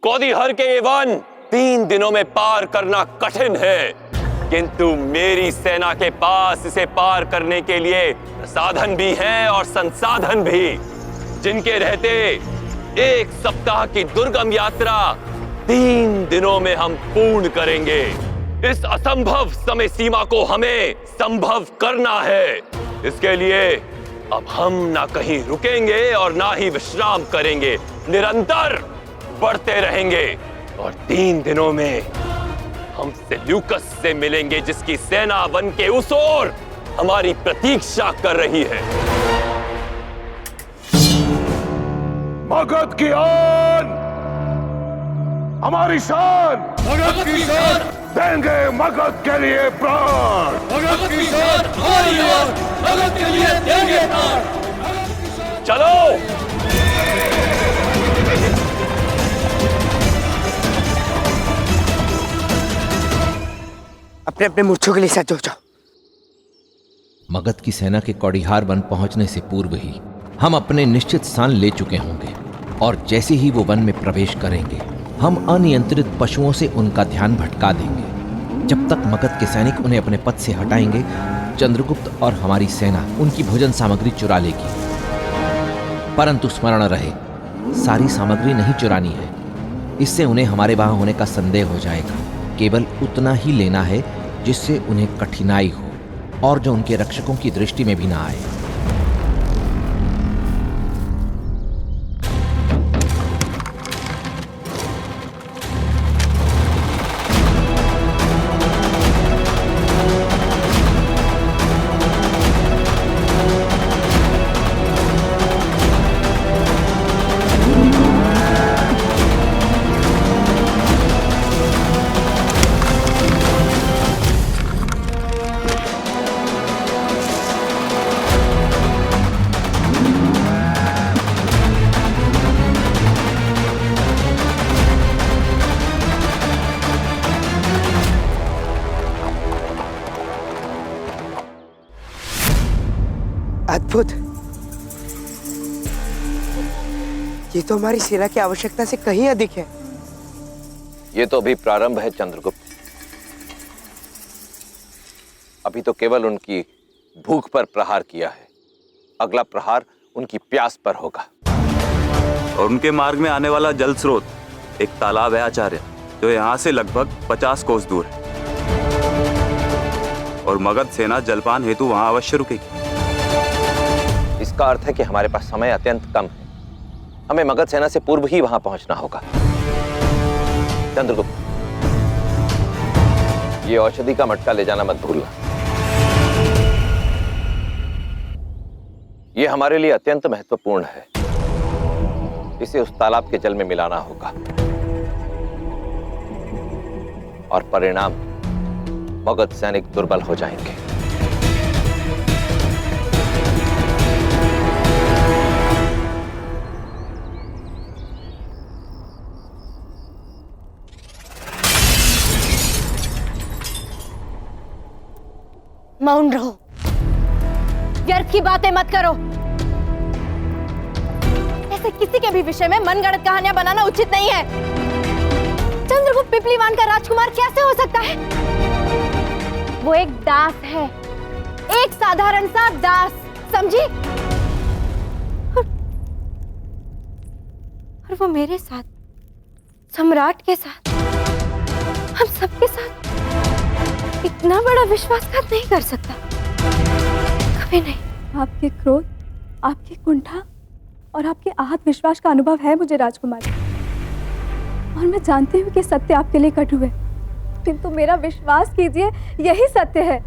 कौदिहर के ये वन 3 दिनों में पार करना कठिन है, किंतु मेरी सेना के पास इसे पार करने के लिए साधन भी हैं और संसाधन भी, जिनके रहते 1 सप्ताह की दुर्गम यात्रा 3 दिनों में हम पूर्ण करेंगे। इस असंभव समय सीमा को हमें संभव करना है। इसके लिए अब हम ना कहीं रुकेंगे और ना ही विश्राम करेंगे, निरंतर बढ़ते रहेंगे और 3 दिनों में हम सेल्यूकस से मिलेंगे, जिसकी सेना वन के उस ओर हमारी प्रतीक्षा कर रही है। मगध की आन, हमारी शान, मगध की शान, देंगे मगध के लिए प्राण। मगध की शान हमारी आन, मगध के लिए देंगे प्राण। चलो अपने अपने मूर्छों के लिए सज्ज हो जाओ। मगध की सेना के कौड़िहार वन पहुंचने से पूर्व ही हम अपने निश्चित स्थान ले चुके होंगे और जैसे ही वो वन में प्रवेश करेंगे हम अनियंत्रित पशुओं से उनका ध्यान भटका देंगे। जब तक मगध के सैनिक उन्हें अपने पथ से हटाएंगे, चंद्रगुप्त और हमारी सेना उनकी भोजन सामग्री चुरा लेगी। परंतु स्मरण रहे, सारी सामग्री नहीं चुरानी है, इससे उन्हें हमारे वहां होने का संदेह हो जाएगा। केवल उतना ही लेना है जिससे उन्हें कठिनाई हो और जो उनके रक्षकों की दृष्टि में भी ना आए। अद्भुत! ये तो हमारी सेना की आवश्यकता से कहीं अधिक है। ये तो अभी प्रारंभ है चंद्रगुप्त। अभी तो केवल उनकी भूख पर प्रहार किया है, अगला प्रहार उनकी प्यास पर होगा। और उनके मार्ग में आने वाला जल स्रोत एक तालाब है आचार्य, जो यहाँ से लगभग 50 कोस दूर है। और मगध सेना जलपान हेतु वहां अवश्य रुकेगी। इसका अर्थ है कि हमारे पास समय अत्यंत कम है। हमें मगध सेना से पूर्व ही वहां पहुंचना होगा। चंद्रगुप्त, ये औषधि का मटका ले जाना मत भूलना। ये हमारे लिए अत्यंत महत्वपूर्ण है। इसे उस तालाब के जल में मिलाना होगा और परिणाम मगध सैनिक दुर्बल हो जाएंगे। मौन रहो, व्यर्थ की बातें मत करो। ऐसे किसी के भी विषय में मनगढ़ंत कहानियां बनाना उचित नहीं है। चंद्रगुप्त पिपलीवान का राजकुमार कैसे हो सकता है? वो एक दास है, एक साधारण सा दास, समझी? और वो मेरे साथ, सम्राट के साथ, हम सबके साथ इतना बड़ा विश्वासघात नहीं कर सकता, कभी नहीं। आपके क्रोध, आपकी कुंठा और आपके आहत विश्वास का अनुभव है मुझे राजकुमारी, और मैं जानती हूँ कि सत्य आपके लिए कटु है, किंतु मेरा विश्वास कीजिए, यही सत्य है।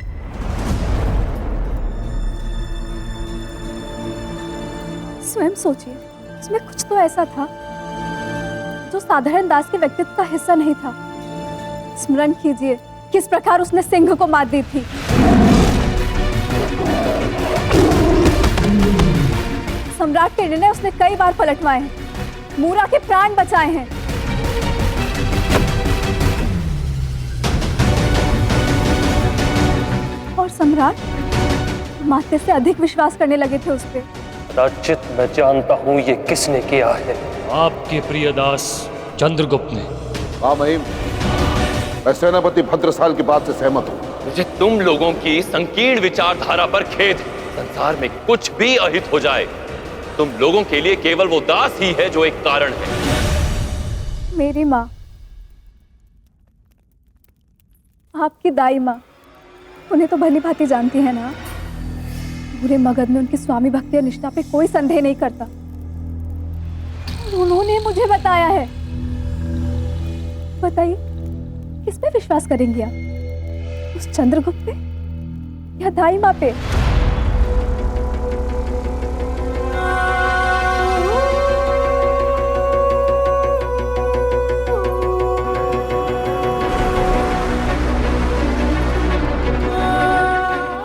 स्वयं सोचिए, इसमें कुछ तो ऐसा था जो साधारण दास के व्यक्तित्व का हिस्सा नहीं था। स्मरण कीजिए किस प्रकार उसने सिंह को मात दी थी। सम्राट के निर्णय उसने कई बार पलटवाए हैं, मूरा के प्राण बचाए हैं। और सम्राट माते से अधिक विश्वास करने लगे थे उस पे। राजचित, मैं जानता हूं ये किसने किया है। आपके प्रिय दास चंद्रगुप्त ने। हाँ महिम, मैं सेनापति भद्रसाल की बात से सहमत हूँ। मुझे तुम लोगों की संकीर्ण विचारधारा पर खेद है। संसार में कुछ भी अहित हो जाए, तुम लोगों के लिए केवल वो दास ही है जो एक कारण है। मेरी माँ, आपकी दाई माँ, उन्हें तो भली भांति जानती है ना। पूरे मगध में उनकी स्वामी भक्ति और निष्ठा पे कोई संदेह नहीं करता। उन्होंने मुझे बताया है। बताइए, किस पे विश्वास करेंगी आप? उस चंद्रगुप्त पे या दाई माँ पे?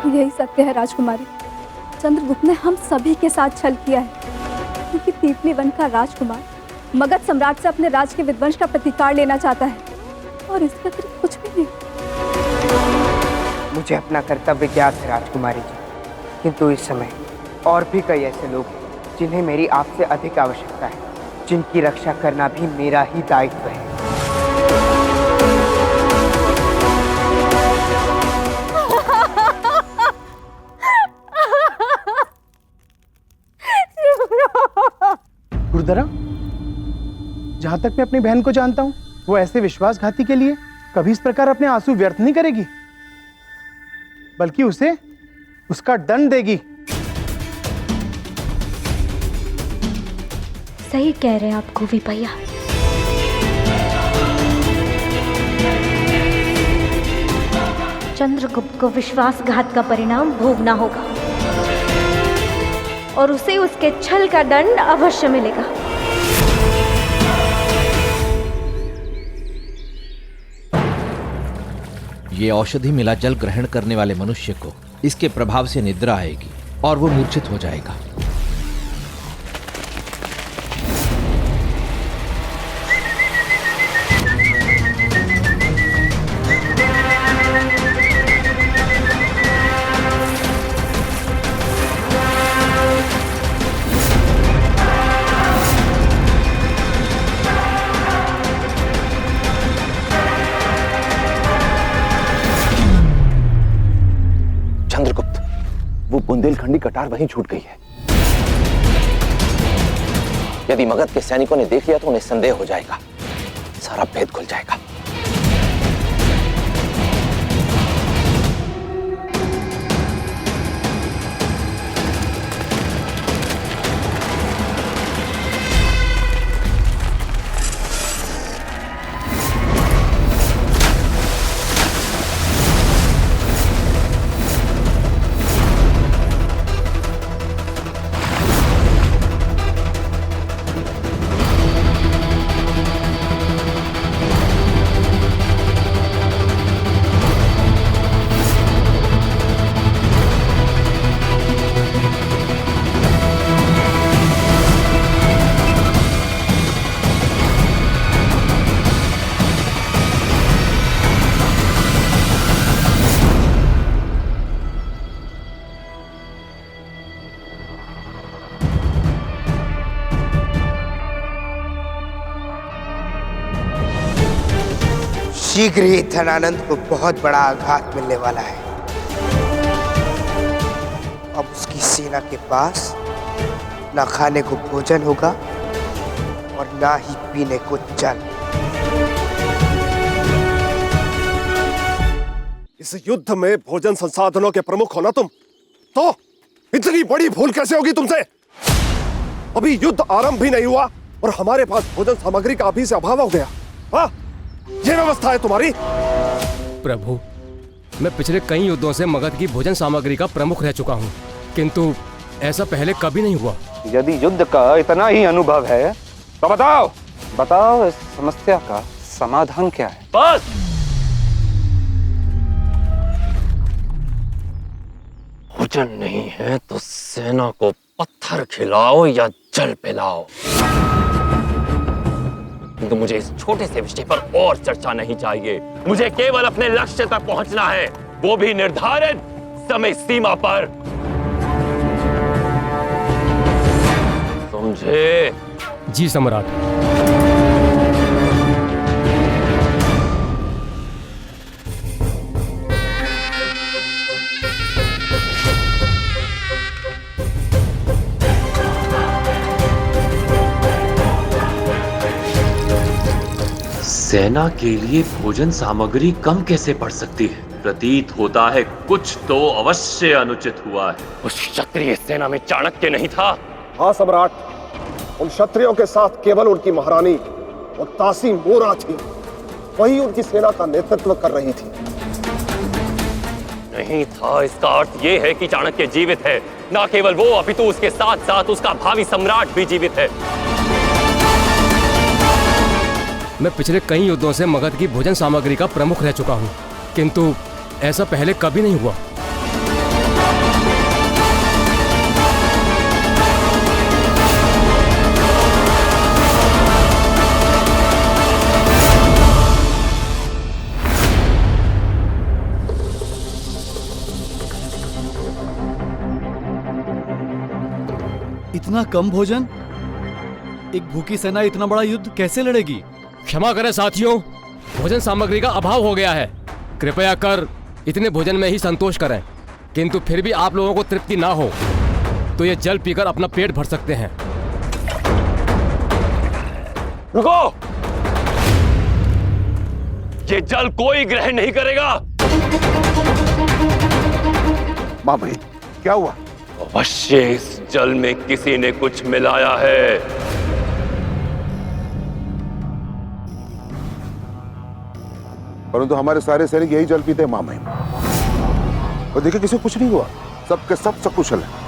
यही सत्य है राजकुमारी। चंद्रगुप्त ने हम सभी के साथ छल किया है, क्योंकि पीपली वन का राजकुमार मगध सम्राट से अपने राज के विध्वंस का प्रतिकार लेना चाहता है, और इसके अतिरिक्त कुछ भी नहीं। मुझे अपना कर्तव्य ज्ञात है राजकुमारी जी, किंतु इस समय और भी कई ऐसे लोग हैं जिन्हें मेरी आपसे अधिक आवश्यकता है, जिनकी रक्षा करना भी मेरा ही दायित्व है। गुरुदरा, जहां तक मैं अपनी बहन को जानता हूं, वो ऐसे विश्वासघाती के लिए कभी इस प्रकार अपने आंसू व्यर्थ नहीं करेगी, बल्कि उसे उसका दंड देगी। सही कह रहे हैं आप गोवी भैया। चंद्रगुप्त को विश्वासघात का परिणाम भोगना होगा, और उसे उसके छल का दंड अवश्य मिलेगा। ये औषधि मिला जल ग्रहण करने वाले मनुष्य को इसके प्रभाव से निद्रा आएगी और वो मूर्छित हो जाएगा। चंद्रगुप्त, वो बुंदेलखंडी कटार वहीं छूट गई है। यदि मगध के सैनिकों ने देख लिया तो उन्हें संदेह हो जाएगा, सारा भेद खुल जाएगा। शीघ्र ही धनानंद को बहुत बड़ा आघात मिलने वाला है। अब उसकी सेना के पास ना खाने को भोजन होगा और ना ही पीने को जल। इस युद्ध में भोजन संसाधनों के प्रमुख हो ना तुम, तो इतनी बड़ी भूल कैसे होगी तुमसे? अभी युद्ध आरंभ भी नहीं हुआ और हमारे पास भोजन सामग्री का अभी से अभाव हो गया। हाँ, ये व्यवस्था है तुम्हारी? प्रभु, मैं पिछले कई युद्धों से मगध की भोजन सामग्री का प्रमुख रह चुका हूँ, किंतु ऐसा पहले कभी नहीं हुआ। यदि युद्ध का इतना ही अनुभव है तो बताओ इस समस्या का समाधान क्या है? बस भोजन नहीं है तो सेना को पत्थर खिलाओ या जल पिलाओ, किंतु मुझे इस छोटे से विषय पर और चर्चा नहीं चाहिए। मुझे केवल अपने लक्ष्य तक पहुंचना है, वो भी निर्धारित समय सीमा पर। समझे? जी सम्राट। सेना के लिए भोजन सामग्री कम कैसे पड़ सकती है? प्रतीत होता है कुछ तो अवश्य अनुचित हुआ है। उस क्षत्रिय सेना में चाणक्य नहीं था? हाँ सम्राट, उन क्षत्रियों के साथ केवल उनकी महारानी और तासी मोरा थी, वही उनकी सेना का नेतृत्व कर रही थी। नहीं था, इसका अर्थ यह है कि चाणक्य जीवित है। न केवल वो, अपितु उसके साथ साथ उसका भावी सम्राट भी जीवित है। मैं पिछले कई युद्धों से मगध की भोजन सामग्री का प्रमुख रह चुका हूँ, किंतु ऐसा पहले कभी नहीं हुआ। इतना कम भोजन? एक भूखी सेना इतना बड़ा युद्ध कैसे लड़ेगी? क्षमा करें साथियों, भोजन सामग्री का अभाव हो गया है। कृपया कर इतने भोजन में ही संतोष करें, किंतु फिर भी आप लोगों को तृप्ति ना हो तो ये जल पीकर अपना पेट भर सकते हैं। रुको! ये जल कोई ग्रहण नहीं करेगा। माँ भाई, क्या हुआ? अवश्य इस जल में किसी ने कुछ मिलाया है। परंतु हमारे सारे सैनिक यही जल पीते हैं माँ महिमा, और देखिए किसी को कुछ नहीं हुआ, सबके सब सकुशल है।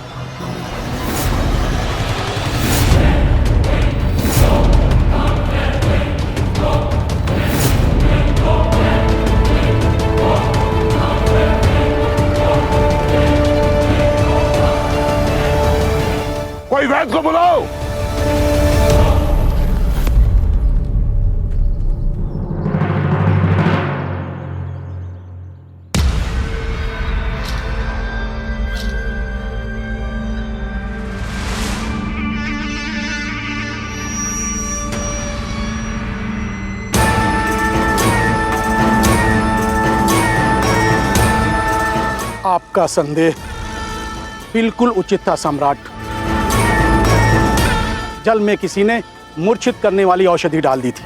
कोई वैद्य को बुलाओ। आपका संदेह बिल्कुल उचित था सम्राट। जल में किसी ने मूर्छित करने वाली औषधि डाल दी थी।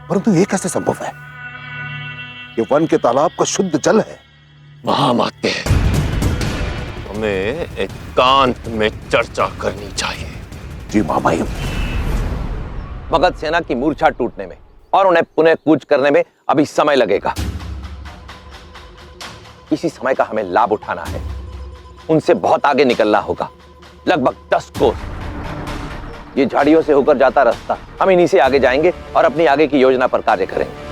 परंतु ये कैसे संभव है? ये वन के तालाब का शुद्ध जल है। महामात्य, हमें एकांत में चर्चा करनी चाहिए। जी मामाई। मगध सेना की मूर्छा टूटने में और उन्हें पुनः कूच करने में अभी समय लगेगा। इसी समय का हमें लाभ उठाना है। उनसे बहुत आगे निकलना होगा, लगभग 10 कोस। ये झाड़ियों से होकर जाता रास्ता, हम इन्हीं से आगे जाएंगे और अपनी आगे की योजना पर कार्य करेंगे।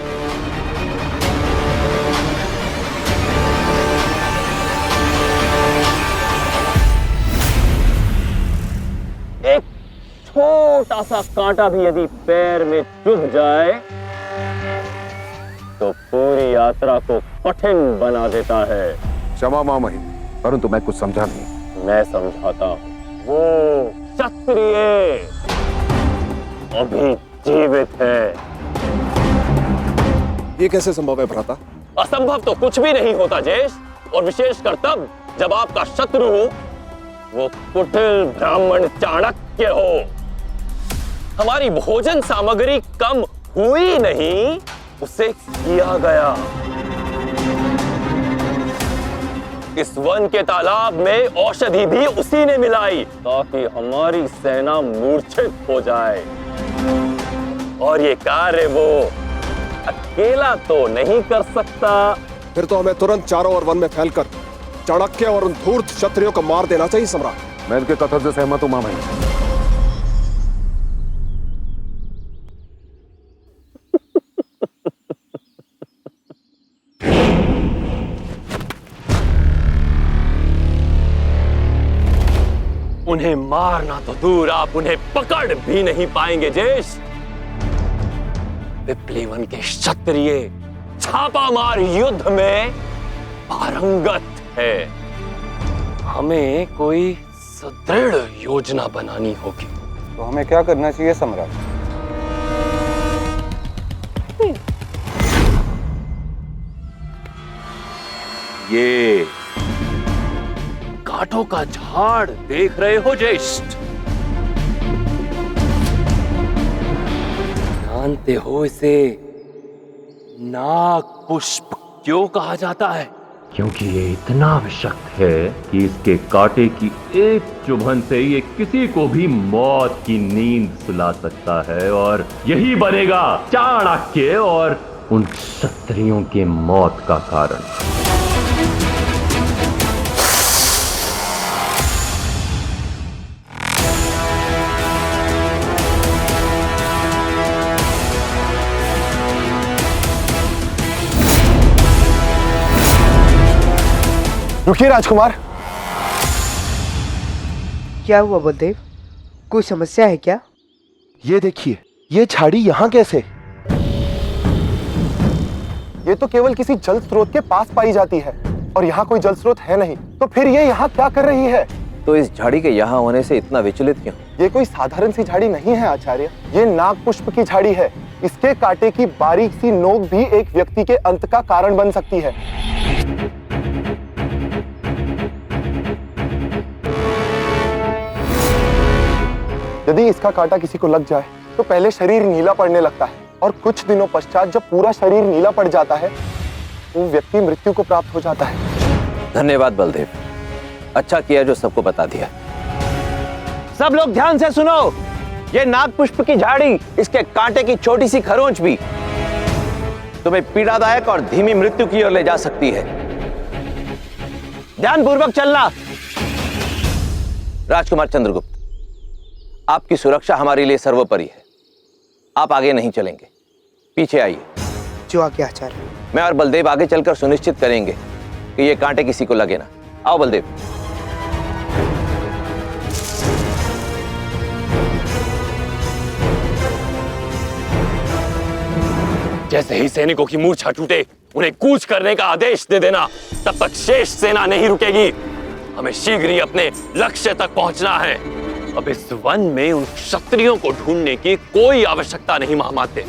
एक छोटा सा कांटा भी यदि पैर में चुभ जाए तो पूरी यात्रा को कठिन बना देता है। क्षमा माँ महिम, परंतु मैं कुछ समझा नहीं। मैं समझाता हूँ। वो क्षत्रिय अभी जीवित है। ये कैसे संभव है भ्राता? असंभव तो कुछ भी नहीं होता जेश, और विशेषकर तब जब आपका शत्रु वो कुटिल ब्राह्मण चाणक्य हो। हमारी भोजन सामग्री कम हुई नहीं, उसे किया गया। इस वन के तालाब में औषधि भी उसी ने मिलाई ताकि हमारी सेना मूर्छित हो जाए। और ये कार्य वो अकेला तो नहीं कर सकता। फिर तो हमें तुरंत चारों ओर वन में फैलकर चाणक्य और उन धूर्त क्षत्रियों को मार देना चाहिए सम्राट। मैं इनके कथन से सहमत हूं माँ महिम। उन्हें मारना तो दूर, आप उन्हें पकड़ भी नहीं पाएंगे जेश। पिपलीवन के क्षत्रिय छापामार युद्ध में पारंगत है। हमें कोई सुदृढ़ योजना बनानी होगी। तो हमें क्या करना चाहिए सम्राट? ये कांटों का झाड़ देख रहे हो ज्येष्ठ? जानते हो इसे नाग पुष्प क्यों कहा जाता है? क्योंकि ये इतना विषक्त है कि इसके कांटे की एक चुभन से ये किसी को भी मौत की नींद सुला सकता है, और यही बनेगा चाणक्य और उन क्षत्रियों के मौत का कारण। रुकिए राजकुमार। क्या हुआ बलदेव? कोई समस्या है क्या? ये देखिए, ये झाड़ी यहाँ कैसे? ये तो केवल किसी जल स्रोत के पास पाई जाती है और यहाँ कोई जल स्रोत है नहीं, तो फिर ये यहाँ क्या कर रही है? तो इस झाड़ी के यहाँ होने से इतना विचलित क्यों? ये कोई साधारण सी झाड़ी नहीं है आचार्य, ये नाग पुष्प की झाड़ी है। इसके कांटे की बारीक सी नोक भी एक व्यक्ति के अंत का कारण बन सकती है। यदि इसका कांटा किसी को लग जाए तो पहले शरीर नीला पड़ने लगता है और कुछ दिनों पश्चात जब पूरा शरीर नीला पड़ जाता है वो व्यक्ति मृत्यु को प्राप्त हो जाता है। धन्यवाद बलदेव, अच्छा किया जो सबको बता दिया। सब लोग ध्यान से सुनो, ये नाग पुष्प की झाड़ी, इसके कांटे की छोटी सी खरोंच भी तुम्हें पीड़ादायक और धीमी मृत्यु की ओर ले जा सकती है। ध्यानपूर्वक चलना। राजकुमार चंद्रगुप्त, आपकी सुरक्षा हमारे लिए सर्वोपरि है। आप आगे नहीं चलेंगे, पीछे आइए। जो आगे आचार्य। मैं और बलदेव आगे चलकर सुनिश्चित करेंगे कि ये कांटे किसी को लगे ना। आओ बलदेव। जैसे ही सैनिकों की मूर्छा टूटे उन्हें कूच करने का आदेश दे देना, तब तक शेष सेना नहीं रुकेगी। हमें शीघ्र ही अपने लक्ष्य तक पहुंचना है। अब इस वन में उन क्षत्रियों को ढूंढने की कोई आवश्यकता नहीं महामाते।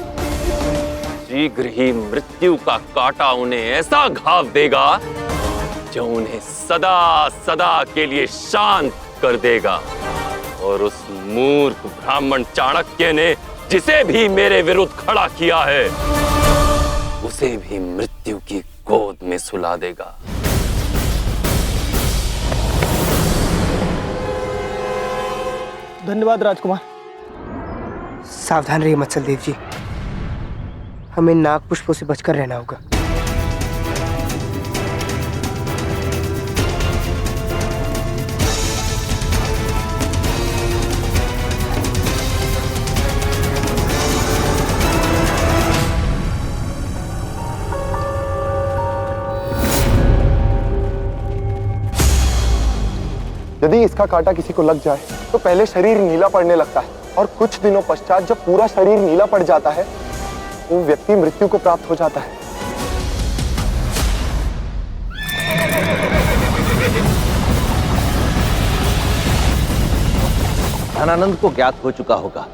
शीघ्र ही मृत्यु का कांटा उन्हें ऐसा घाव देगा जो उन्हें सदा सदा के लिए शांत कर देगा। और उस मूर्ख ब्राह्मण चाणक्य ने जिसे भी मेरे विरुद्ध खड़ा किया है उसे भी मृत्यु की गोद में सुला देगा। धन्यवाद राजकुमार। सावधान रहिए मत्सलदेव जी, हमें नाग पुष्पों से बचकर रहना होगा। यदि इसका कांटा किसी को लग जाए तो पहले शरीर नीला पड़ने लगता है और कुछ दिनों पश्चात जब पूरा शरीर नीला पड़ जाता है वो व्यक्ति मृत्यु को प्राप्त हो जाता है। धनानंद को ज्ञात हो चुका होगा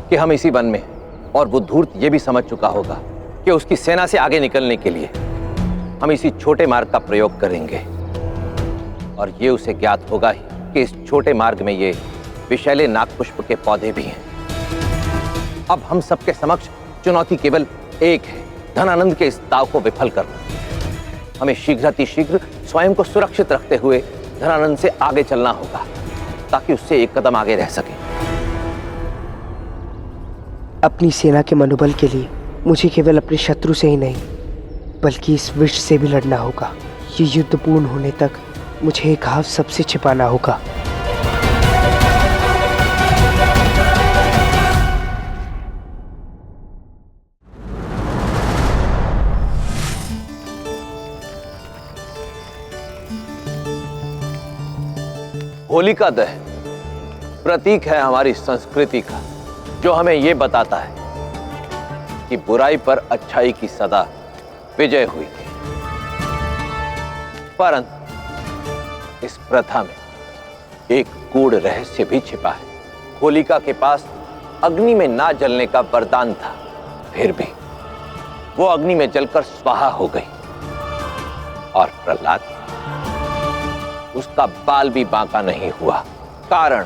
कि हम इसी वन में, और वो धूर्त ये भी समझ चुका होगा कि उसकी सेना से आगे निकलने के लिए हम इसी छोटे मार्ग का प्रयोग करेंगे। और ये उसे ज्ञात होगा ही कि इस छोटे मार्ग में ये विषैले नागपुष्प के पौधे भी हैं। अब हम सबके समक्ष चुनौती केवल एक है, धनानंद के इस दाव को विफल करना। हमें शीघ्रातिशीघ्र स्वयं को सुरक्षित रखते हुए धनानंद से आगे चलना होगा ताकि उससे एक कदम आगे रह सके। अपनी सेना के मनोबल के लिए मुझे केवल अपने शत्रु से ही नहीं बल्कि इस विष से भी लड़ना होगा। ये युद्ध पूर्ण होने तक मुझे एक घाव सबसे छिपाना होगा। होलिका दहन प्रतीक है हमारी संस्कृति का, जो हमें यह बताता है कि बुराई पर अच्छाई की सदा विजय हुई थी। परंतु इस प्रथा में एक गूढ़ रहस्य भी छिपा है। होलिका के पास अग्नि में ना जलने का वरदान था, फिर भी वो अग्नि में जलकर स्वाहा हो गई। और प्रहलाद, उसका बाल भी बांका नहीं हुआ। कारण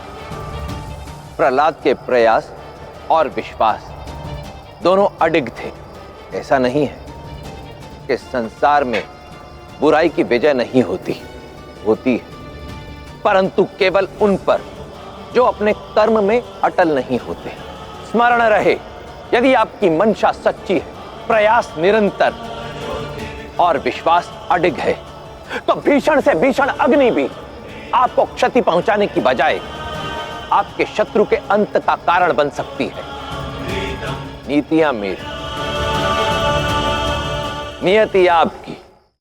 प्रहलाद के प्रयास और विश्वास दोनों अडिग थे। ऐसा नहीं है कि संसार में बुराई की विजय नहीं होती, होती है, परंतु केवल उन पर जो अपने कर्म में अटल नहीं होते। स्मरण रहे, यदि आपकी मंशा सच्ची है, प्रयास निरंतर और विश्वास अडिग है, तो भीषण से भीषण अग्नि भी आपको क्षति पहुंचाने की बजाय आपके शत्रु के अंत का कारण बन सकती है। नीतियां मेरी, नियति आपकी,